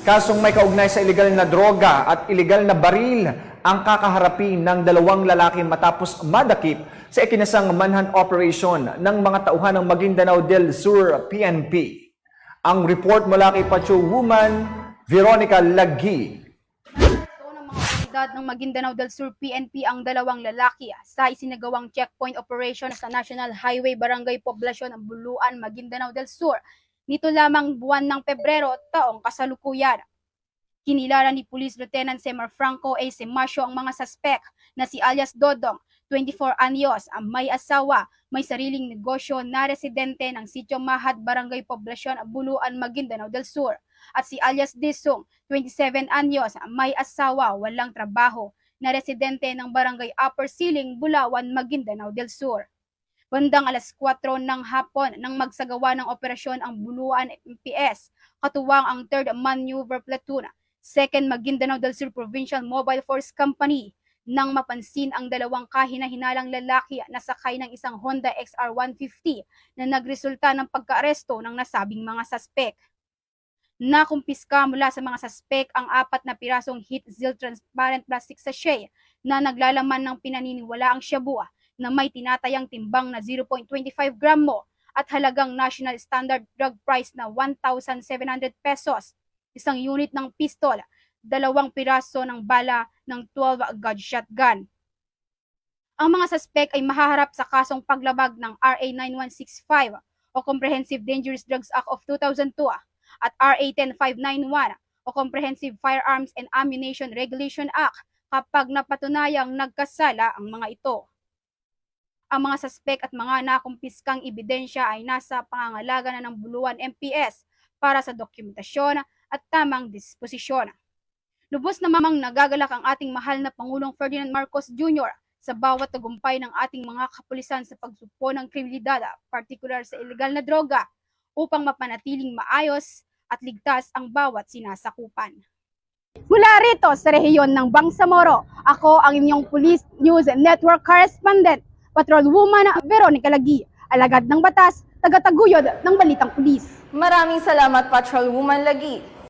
Kasong may kaugnay sa iligal na droga at iligal na baril ang kakaharapin ng dalawang lalaki matapos madakip sa ikinasang manhunt operation ng mga tauhan ng Maguindanao del Sur PNP. Ang report mula kay Patrolwoman Veronica Laghi. Ng mga otoridad ng Maguindanao del Sur PNP ang dalawang lalaki sa isinagawang checkpoint operation sa National Highway Barangay Poblacion ng Buluan, Maguindanao del Sur. Nito lamang buwan ng Pebrero taong kasalukuyan. Kinilala ni Police Lieutenant Semar Franco A. Semasio ang mga suspek na si alias Dodong, 24 anyos, ang may asawa, may sariling negosyo na residente ng Sitio Mahad, Barangay Poblacion, Buluan, Maguindanao del Sur, at si alias Disong, 27 anyos, ang may asawa, walang trabaho, na residente ng Barangay Upper Siling, Bulawan, Maguindanao del Sur. Bandang alas 4 ng hapon nang magsagawa ng operasyon ang Buluan MPS, katuwang ang 3rd Maneuver Platoon, 2nd Maguindanao del Sur Provincial Mobile Force Company, nang mapansin ang dalawang kahina-hinalang lalaki na sakay ng isang Honda XR150 na nagresulta ng pagkaaresto ng nasabing mga suspek. Nakumpiska mula sa mga suspek ang 4 na pirasong heat seal transparent plastic sachet na naglalaman ng pinaniniwalaang shabu na may tinatayang timbang na 0.25 gramo at halagang national standard drug price na 1,700 pesos, isang unit ng pistol, 2 piraso ng bala ng 12 gauge shotgun. Ang mga suspek ay mahaharap sa kasong paglabag ng RA 9165 o Comprehensive Dangerous Drugs Act of 2002 at RA 10591 o Comprehensive Firearms and Ammunition Regulation Act kapag napatunayang nagkasala ang mga ito. Ang mga suspek at mga nakumpiskang ebidensya ay nasa pangangalaga na ng Buluan MPS para sa dokumentasyon at tamang disposisyon. Lubos na mamang nagagalak ang ating mahal na Pangulong Ferdinand Marcos Jr. sa bawat tagumpay ng ating mga kapulisan sa pagsugpo ng kriminalidad, partikular sa ilegal na droga, upang mapanatiling maayos at ligtas ang bawat sinasakupan. Mula rito sa rehiyon ng Bangsamoro, ako ang inyong Police News Network Correspondent, Patrolwoman Veronica Laghi, alagad ng batas, tagataguyod ng balitang pulis. Maraming salamat, Patrolwoman Laghi.